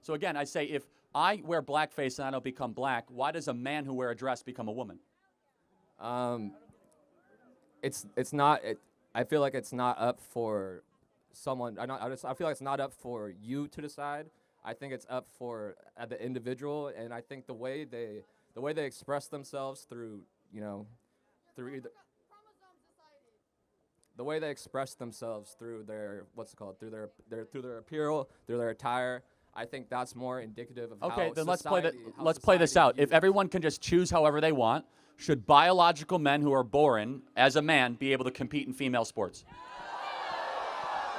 So again, I say if I wear blackface and I don't become black, why does a man who wear a dress become a woman? It's not. I feel like it's not up for someone. I feel like it's not up for you to decide. I think it's up for the individual, and I think the way they express themselves through through either the way they express themselves through their through their apparel, through their attire. I think that's more indicative of Okay, how then let's play this out. If everyone can just choose however they want, should biological men who are born as a man be able to compete in female sports?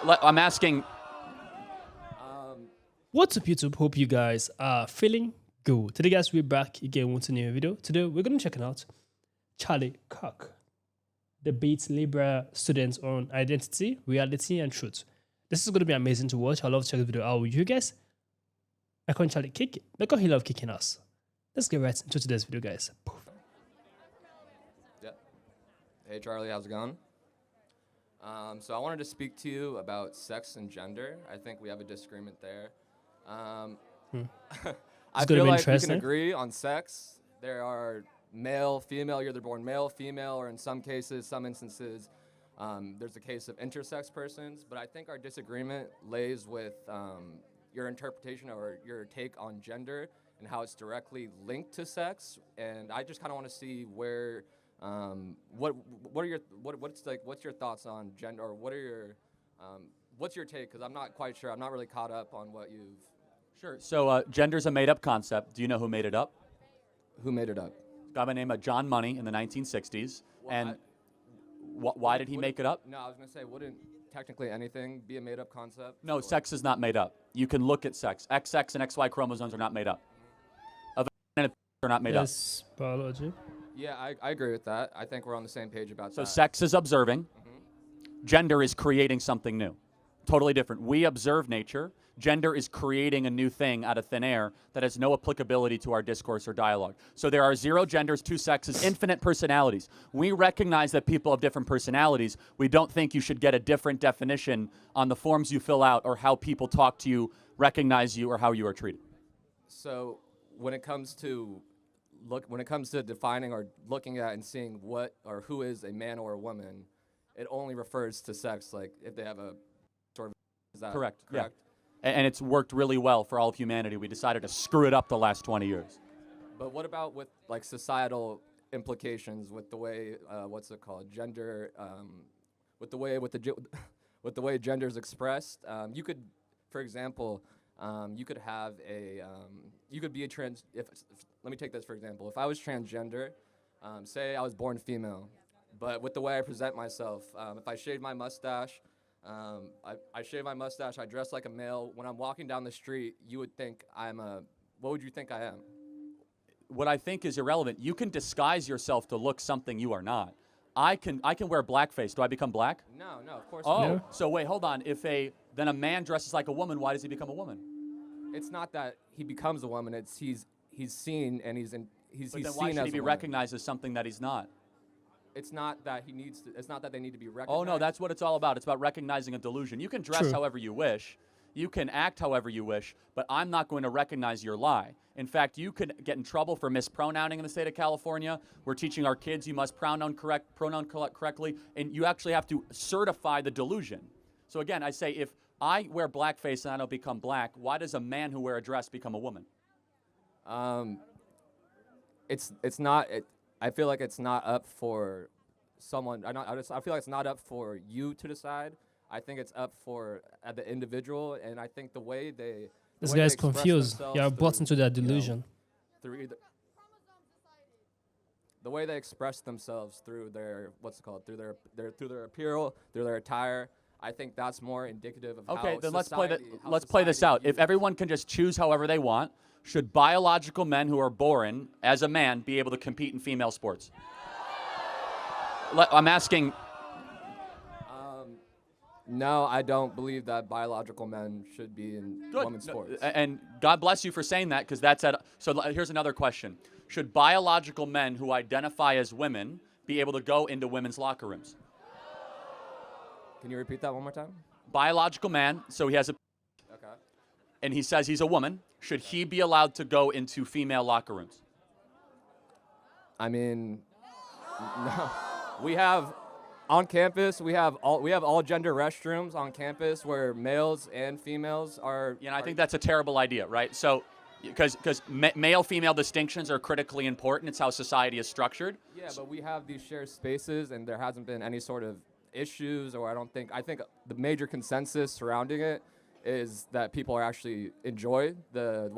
I'm asking. What's up, YouTube? Hope you guys are feeling good. Today, guys, we're back again with a new video. Today, we're going to check out Charlie Kirk debates liberal students on identity, reality, and truth. This is going to be amazing to watch. I love to check the video out with you guys. I call Charlie kick. Look how he loves kicking us. Let's get right into today's video, guys. Yeah. Hey, Charlie, how's it going? So I wanted to speak to you about sex and gender. I think we have a disagreement there. I feel like we can agree on sex. There are male, female. You're either born male, female, or in some cases, some instances, there's a case of intersex persons. But I think our disagreement lays with your interpretation or your take on gender and how it's directly linked to sex. And I just kind of want to see where, what's your thoughts on gender, or what's your take? Because I'm not quite sure. I'm not really caught up on what you've. Sure. So gender's a made-up concept. Do you know who made it up? Who made it up? A guy by the name of John Money in the 1960s. Well, and why did he make it up? No, I was going to say, wouldn't technically anything be a made-up concept? No, sex is not made up. You can look at sex. XX and XY chromosomes are not made up. Are not made up. Yes, biology. Yeah, I agree with that. I think we're on the same page about that. So sex is observing. Gender is creating something new. Totally different. We observe nature. Gender is creating a new thing out of thin air that has no applicability to our discourse or dialogue. So there are 0 genders, 2 sexes, infinite personalities. We recognize that people have different personalities. We don't think you should get a different definition on the forms you fill out or how people talk to you, recognize you, or how you are treated. So when it comes to defining or looking at and seeing what or who is a man or a woman, it only refers to sex. Like if they have a sort of, is that correct? Correct. Yeah. And it's worked really well for all of humanity. We decided to screw it up the last 20 years. But what about with like societal implications with the way gender, with the way gender is expressed? You could, for example, you could have you could be a trans. Let me take this for example. If I was transgender, say I was born female, but with the way I present myself, if I shaved my mustache. I shave my mustache, I dress like a male. When I'm walking down the street, you would think what would you think I am? What I think is irrelevant. You can disguise yourself to look something you are not. I can wear blackface. Do I become black? No, of course not. Oh, so wait, hold on. Then a man dresses like a woman, why does he become a woman? It's not that he becomes a woman, it's he's seen and he's seen as a woman. Why should he be recognized as something that he's not? It's not that it's not that they need to be recognized. Oh, no, that's what it's all about. It's about recognizing a delusion. You can dress however you wish. You can act however you wish, but I'm not going to recognize your lie. In fact, you could get in trouble for mispronouncing in the state of California. We're teaching our kids you must pronoun correctly, and you actually have to certify the delusion. So again, I say if I wear blackface and I don't become black, why does a man who wear a dress become a woman? It's not. I feel like it's not up for someone. I feel like it's not up for you to decide. I think it's up for the individual, and I think the way they. This guy's confused. Yeah, bought into that delusion. The way they express themselves through their through their apparel, through their attire. I think that's more indicative of okay, how then let's play this out. If everyone can just choose however they want, should biological men who are born as a man be able to compete in female sports? I'm asking. No, I don't believe that biological men should be in women's sports. And God bless you for saying that, because that's at. So here's another question: should biological men who identify as women be able to go into women's locker rooms? Can you repeat that one more time? Biological man, so he has a. Okay. and he says he's a woman, should he be allowed to go into female locker rooms? I mean, no. We have on campus. We have all gender restrooms on campus where males and females are. I think that's a terrible idea, right? So, because male-female distinctions are critically important. It's how society is structured. Yeah, but we have these shared spaces, and there hasn't been any sort of issues, or I think the major consensus surrounding it is that people actually enjoy the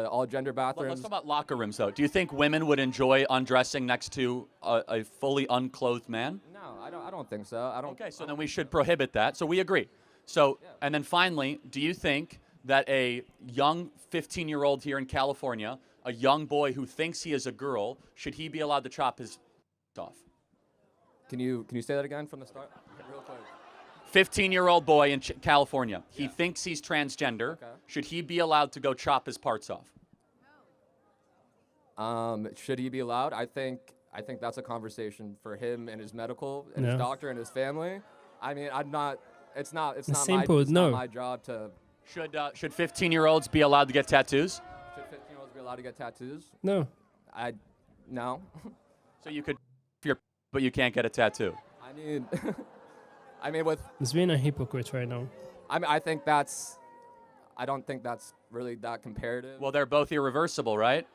all gender bathrooms. Let's talk about locker rooms, though. Do you think women would enjoy undressing next to a fully unclothed man? No, I don't think so. I don't. Okay, so then we should prohibit that. So we agree. So, and then finally, do you think that a young 15-year-old here in California, a young boy who thinks he is a girl, should he be allowed to chop his off? Can you say that again from the start? Real quick. 15-year-old boy in California. He thinks he's transgender. Okay. Should he be allowed to go chop his parts off? Should he be allowed? I think that's a conversation for him and his medical and his doctor and his family. I mean, It's not my job to. Should 15-year-olds be allowed to get tattoos? Should 15-year-olds be allowed to get tattoos? No. No. So you could, but you can't get a tattoo. I mean, with. It's being a hypocrite right now. I don't think that's really that comparative. Well, they're both irreversible, right?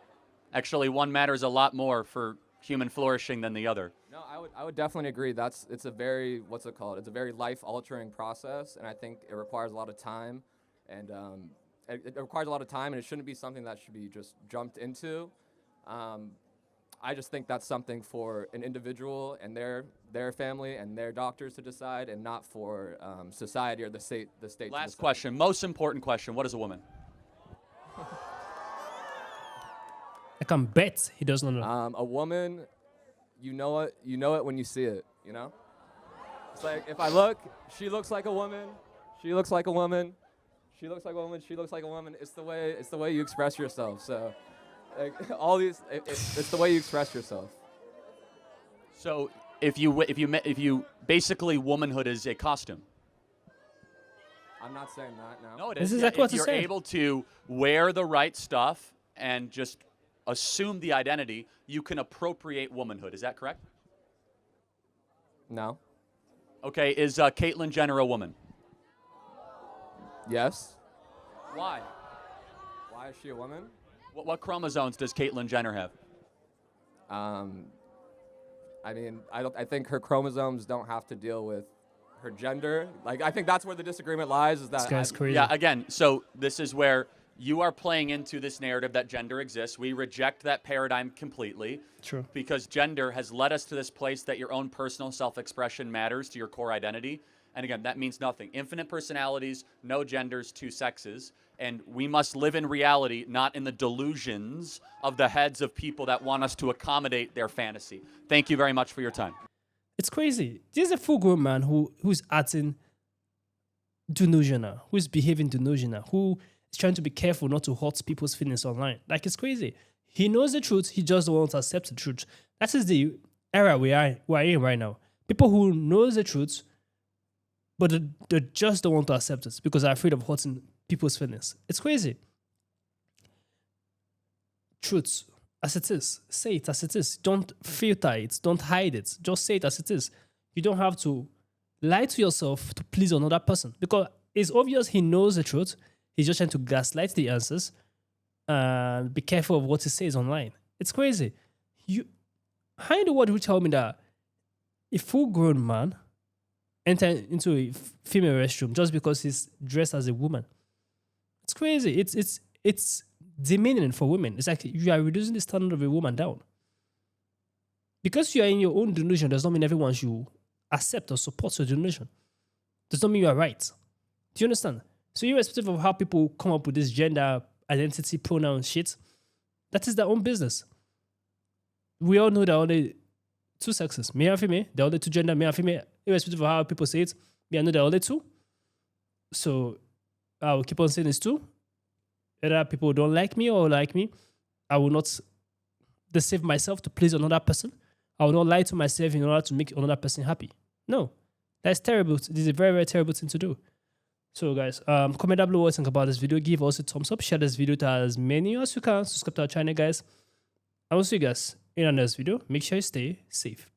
Actually, one matters a lot more for human flourishing than the other. No, I would definitely agree. It's a very It's a very life-altering process, and I think it requires a lot of time, and it requires a lot of time, and it shouldn't be something that should be just jumped into. I just think that's something for an individual and their family and their doctors to decide, and not for society or the state. Last question, most important question: what is a woman? I can bet he does not know. A woman, you know it when you see it. You know, it's like if I look, she looks like a woman. She looks like a woman. She looks like a woman. She looks like a woman. It's the way you express yourself. So. Like, it's the way you express yourself. So if you basically womanhood is a costume. I'm not saying that now. No, it This is. is exactly what if to you're say. able to wear the right stuff and just assume the identity, you can appropriate womanhood. Is that correct? No. Okay, is Caitlyn Jenner a woman? Yes. Why? Why is she a woman? What chromosomes does Caitlyn Jenner have? I mean, I think her chromosomes don't have to deal with her gender. Like, I think that's where the disagreement lies. Is that This guy's crazy. Yeah, again, so this is where you are playing into this narrative that gender exists. We reject that paradigm completely. True. Because gender has led us to this place that your own personal self-expression matters to your core identity. And again, that means nothing. Infinite personalities, no genders, two sexes. And we must live in reality, not in the delusions of the heads of people that want us to accommodate their fantasy. Thank you very much for your time. It's crazy. There's a full-grown man who's acting delusional, who's behaving delusional, who is trying to be careful not to hurt people's feelings online. Like, it's crazy. He knows the truth. He just don't want to accept the truth. That is the era we're in right now. People who knows the truth, but they just don't want to accept it because they're afraid of hurting people's feelings. It's crazy. Truth as it is. Say it as it is. Don't filter it. Don't hide it. Just say it as it is. You don't have to lie to yourself to please another person because it's obvious he knows the truth. He's just trying to gaslight the answers and be careful of what he says online. It's crazy. How in the world would you tell me that a full-grown man enter into a female restroom just because he's dressed as a woman? It's crazy. It's demeaning for women. It's like you are reducing the standard of a woman down. Because you are in your own delusion does not mean everyone should accept or support your delusion. Does not mean you are right. Do you understand? So irrespective of how people come up with this gender identity pronoun shit, that is their own business. We all know there are only two sexes, male and female. There are only two gender, male and female. Irrespective of how people say it, I know there are only two. So I will keep on saying it's two. Whether people don't like me or like me, I will not deceive myself to please another person. I will not lie to myself in order to make another person happy. No, that's terrible. This is a very, very terrible thing to do. So guys, comment down below what you think about this video. Give us a thumbs up. Share this video to as many as you can. Subscribe to our channel, guys. I will see you guys in our next video. Make sure you stay safe.